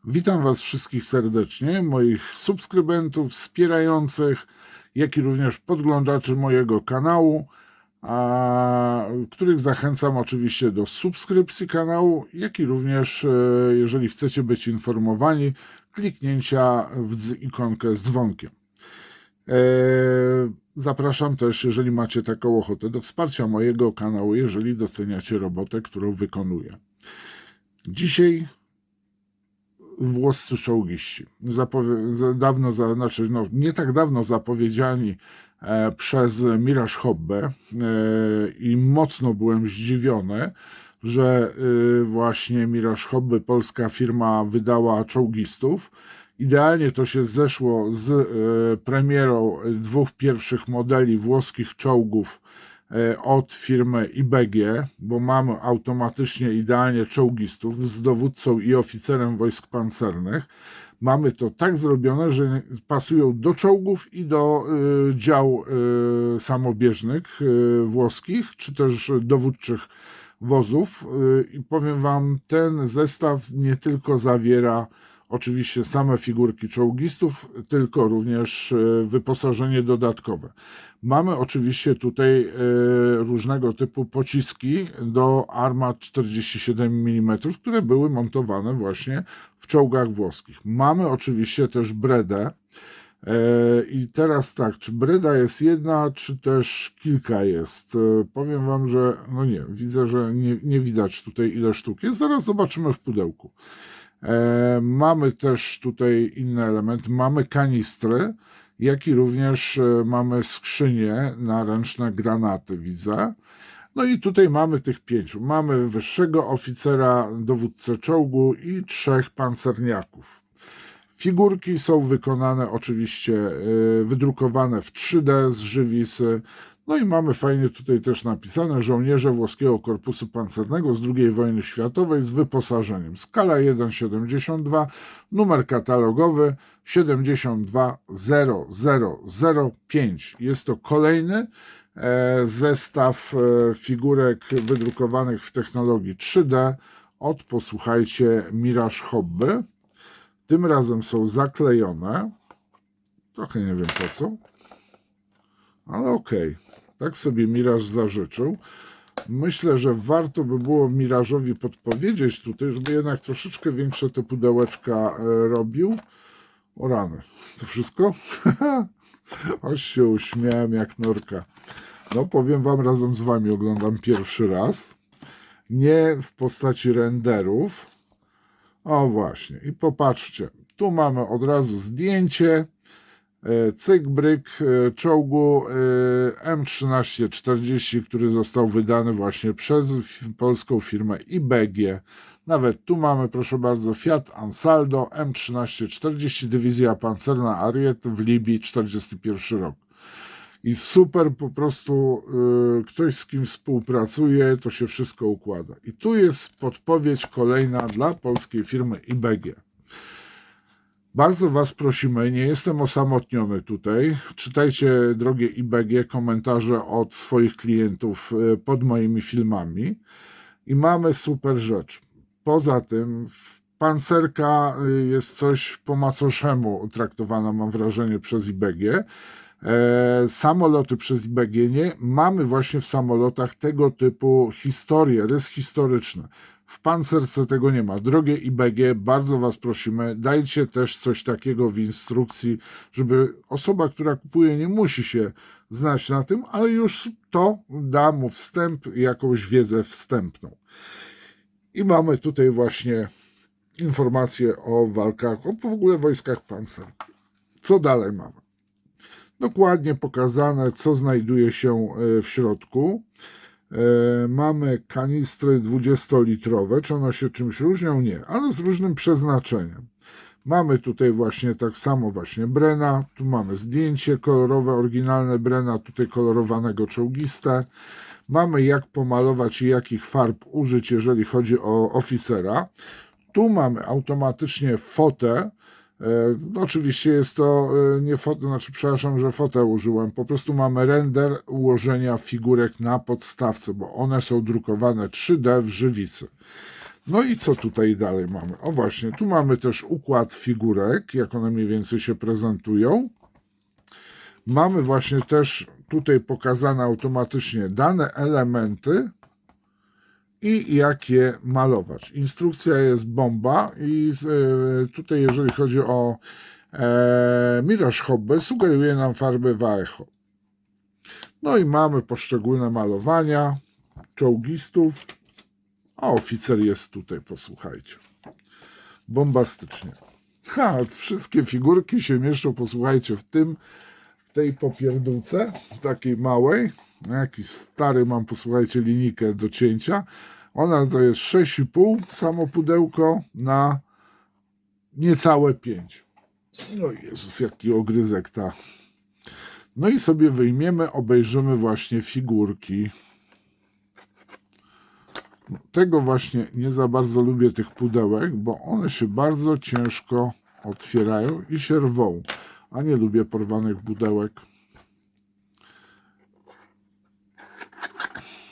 Witam Was wszystkich serdecznie, moich subskrybentów, wspierających, jak i również podglądaczy mojego kanału, których zachęcam oczywiście do subskrypcji kanału, jak i również, jeżeli chcecie być informowani, kliknięcia w ikonkę z dzwonkiem. Zapraszam też, jeżeli macie taką ochotę, do wsparcia mojego kanału, jeżeli doceniacie robotę, którą wykonuję. Dzisiaj włoscy czołgiści. Nie tak dawno zapowiedziani przez Miraż Hobbe i mocno byłem zdziwiony, że właśnie Miraż Hobbe, polska firma, wydała czołgistów. Idealnie to się zeszło z premierą dwóch pierwszych modeli włoskich czołgów od firmy IBG, bo mamy automatycznie idealnie czołgistów z dowódcą i oficerem wojsk pancernych. Mamy to tak zrobione, że pasują do czołgów i do dział samobieżnych włoskich, czy też dowódczych wozów. I powiem Wam, ten zestaw nie tylko zawiera oczywiście same figurki czołgistów, tylko również wyposażenie dodatkowe. Mamy oczywiście tutaj różnego typu pociski do armat 47 mm, które były montowane właśnie w czołgach włoskich. Mamy oczywiście też bredę. I teraz tak, czy breda jest jedna, czy też kilka jest? Powiem Wam, że no nie, widzę, że nie widać tutaj ile sztuk jest. Zaraz zobaczymy w pudełku. Mamy też tutaj inne elementy. Mamy kanistry, jak i również mamy skrzynie na ręczne granaty, widzę. No i tutaj mamy tych 5. Mamy wyższego oficera, dowódcę czołgu i 3 pancerniaków. Figurki są wykonane oczywiście, wydrukowane w 3D z żywisy. No i mamy fajnie tutaj też napisane: żołnierze włoskiego korpusu pancernego z II wojny światowej z wyposażeniem. Skala 1,72, numer katalogowy 720005. Jest to kolejny zestaw figurek wydrukowanych w technologii 3D od, posłuchajcie, Miraż Hobby. Tym razem są zaklejone. Trochę nie wiem po co, ale okej. Tak sobie Miraż zażyczył. Myślę, że warto by było Mirażowi podpowiedzieć tutaj, żeby jednak troszeczkę większe te pudełeczka robił. O rany. To wszystko? Aż się uśmiałem jak norka. No powiem Wam, razem z Wami oglądam pierwszy raz. Nie w postaci renderów. O właśnie. I popatrzcie. Tu mamy od razu zdjęcie. Cyk-bryk czołgu M1340, który został wydany właśnie przez polską firmę IBG. Nawet tu mamy, proszę bardzo, Fiat Ansaldo M1340, dywizja pancerna Ariete w Libii, 41 rok. I super, po prostu ktoś, z kim współpracuje, to się wszystko układa. I tu jest podpowiedź kolejna dla polskiej firmy IBG. Bardzo Was prosimy, nie jestem osamotniony tutaj. Czytajcie, drogie IBG, komentarze od swoich klientów pod moimi filmami. I mamy super rzecz. Poza tym pancerka jest coś po macoszemu traktowana, mam wrażenie, przez IBG. Samoloty przez IBG nie. Mamy właśnie w samolotach tego typu historie, rys historyczny. W pancerce tego nie ma. Drogie IBG, bardzo Was prosimy, dajcie też coś takiego w instrukcji, żeby osoba, która kupuje, nie musi się znać na tym, ale już to da mu wstęp, jakąś wiedzę wstępną. I mamy tutaj właśnie informacje o walkach, o w ogóle wojskach pancernych. Co dalej mamy? Dokładnie pokazane, co znajduje się w środku. Mamy kanistry 20-litrowe. Czy one się czymś różnią? Nie, ale z różnym przeznaczeniem. Mamy tutaj właśnie tak samo właśnie Brena. Tu mamy zdjęcie kolorowe, oryginalne Brena, tutaj kolorowanego czołgiste. Mamy jak pomalować i jakich farb użyć, jeżeli chodzi o oficera. Tu mamy automatycznie fotę. Oczywiście jest to nie fotę, przepraszam, że fotę użyłem. Po prostu mamy render ułożenia figurek na podstawce, bo one są drukowane 3D w żywicy. No i co tutaj dalej mamy? O właśnie, tu mamy też układ figurek, jak one mniej więcej się prezentują. Mamy właśnie też tutaj pokazane automatycznie dane elementy i jak je malować. Instrukcja jest bomba i tutaj jeżeli chodzi o Mirage Hobby, sugeruje nam farbę Vallejo. No i mamy poszczególne malowania czołgistów, a oficer jest tutaj, posłuchajcie. Bombastycznie. Wszystkie figurki się mieszczą, posłuchajcie, w tej popierdółce, takiej małej. Jakiś stary mam, posłuchajcie, linijkę do cięcia. Ona to jest 6,5 samo pudełko na niecałe 5. No Jezus, jaki ogryzek ta. No i sobie wyjmiemy, obejrzymy właśnie figurki. Tego właśnie nie za bardzo lubię, tych pudełek, bo one się bardzo ciężko otwierają i się rwą, a nie lubię porwanych pudełek.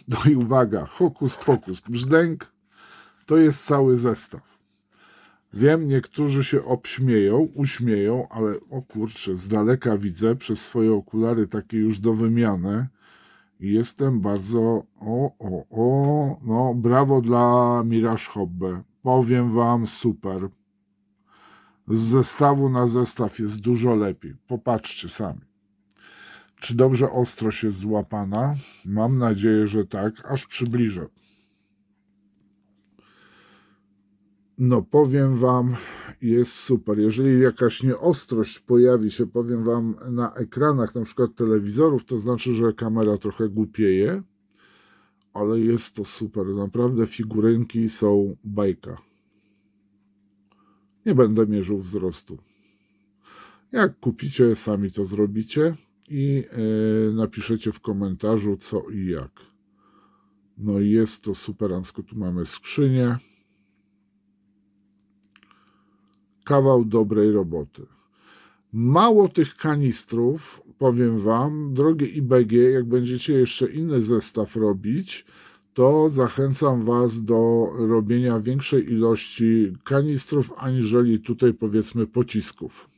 No i uwaga, hokus pokus, brzdęk, to jest cały zestaw. Wiem, niektórzy się uśmieją, ale o kurczę, z daleka widzę przez swoje okulary takie już do wymiany i jestem bardzo, no brawo dla Mirage Hobby. Powiem wam, super. Z zestawu na zestaw jest dużo lepiej. Popatrzcie sami. Czy dobrze ostrość jest złapana? Mam nadzieję, że tak, aż przybliżę. No powiem wam, jest super. Jeżeli jakaś nieostrość pojawi się, powiem wam, na ekranach na przykład telewizorów, to znaczy, że kamera trochę głupieje, ale jest to super. Naprawdę figurynki są bajka. Nie będę mierzył wzrostu. Jak kupicie, sami to zrobicie i napiszecie w komentarzu co i jak. No i jest to superancko. Tu mamy skrzynię. Kawał dobrej roboty. Mało tych kanistrów, powiem wam, drogie IBG, jak będziecie jeszcze inny zestaw robić, to zachęcam was do robienia większej ilości kanistrów, aniżeli tutaj powiedzmy pocisków.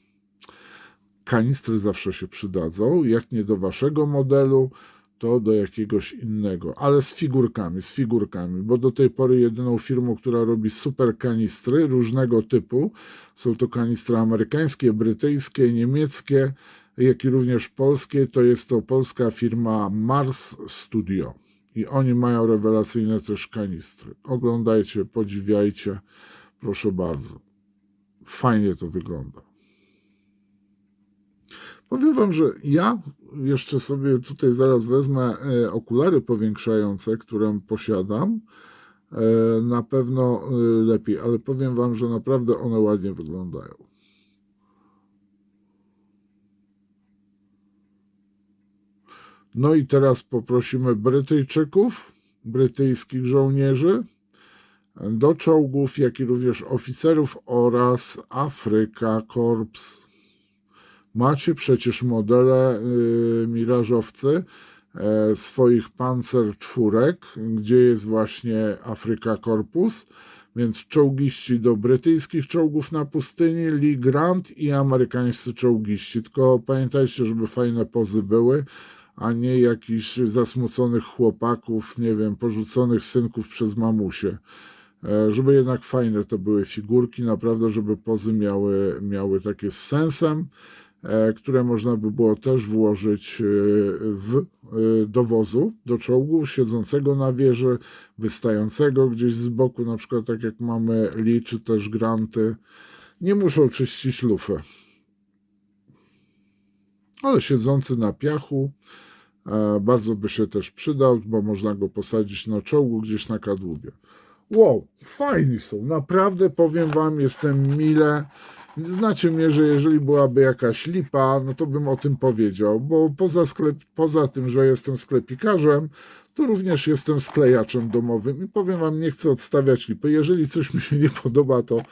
Kanistry zawsze się przydadzą, jak nie do waszego modelu, to do jakiegoś innego, ale z figurkami, bo do tej pory jedyną firmą, która robi super kanistry różnego typu, są to kanistry amerykańskie, brytyjskie, niemieckie, jak i również polskie, to jest to polska firma Mars Studio i oni mają rewelacyjne też kanistry. Oglądajcie, podziwiajcie, proszę bardzo. Fajnie to wygląda. Powiem wam, że ja jeszcze sobie tutaj zaraz wezmę okulary powiększające, które posiadam. Na pewno lepiej, ale powiem wam, że naprawdę one ładnie wyglądają. No i teraz poprosimy Brytyjczyków, brytyjskich żołnierzy do czołgów, jak i również oficerów oraz Afrika Korps. Macie przecież modele mirażowcy swoich Panzer czwórek, gdzie jest właśnie Afrika Korpus, więc czołgiści do brytyjskich czołgów na pustyni, Lee Grant i amerykańscy czołgiści. Tylko pamiętajcie, żeby fajne pozy były, a nie jakichś zasmuconych chłopaków, nie wiem, porzuconych synków przez mamusie. Żeby jednak fajne to były figurki, naprawdę, żeby pozy miały takie z sensem, które można by było też włożyć do wozu, do czołgu, siedzącego na wieży, wystającego gdzieś z boku, na przykład tak jak mamy Lee czy też Granty. Nie muszą czyścić lufy, ale siedzący na piachu bardzo by się też przydał, bo można go posadzić na czołgu gdzieś na kadłubie. Wow, fajni są, naprawdę powiem wam, jestem mile. Znacie mnie, że jeżeli byłaby jakaś lipa, no to bym o tym powiedział, bo poza tym, że jestem sklepikarzem, to również jestem sklejaczem domowym i powiem wam, nie chcę odstawiać lipy. Jeżeli coś mi się nie podoba, to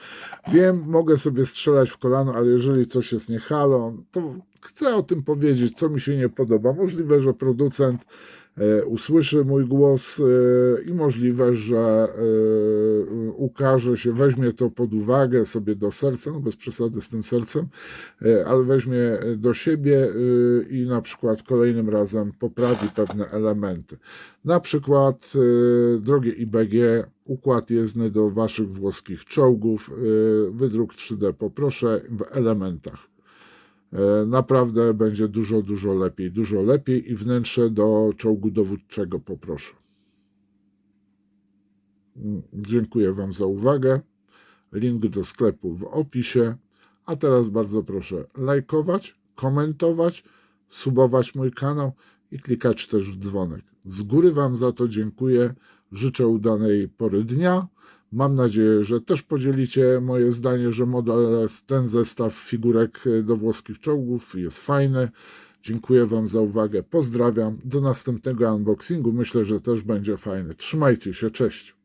wiem, mogę sobie strzelać w kolano, ale jeżeli coś jest nie halo, to chcę o tym powiedzieć, co mi się nie podoba. Możliwe, że producent usłyszy mój głos i możliwe, że ukaże się, weźmie to pod uwagę sobie do serca, no bez przesady z tym sercem, ale weźmie do siebie i na przykład kolejnym razem poprawi pewne elementy. Na przykład, drogie IBG, układ jezdny do waszych włoskich czołgów, wydruk 3D poproszę w elementach. Naprawdę będzie dużo lepiej i wnętrze do czołgu dowódczego poproszę. Dziękuję wam za uwagę. Link do sklepu w opisie. A teraz bardzo proszę lajkować, komentować, subować mój kanał i klikać też w dzwonek. Z góry wam za to dziękuję. Życzę udanej pory dnia. Mam nadzieję, że też podzielicie moje zdanie, że model, ten zestaw figurek do włoskich czołgów jest fajny. Dziękuję wam za uwagę. Pozdrawiam. Do następnego unboxingu. Myślę, że też będzie fajny. Trzymajcie się. Cześć.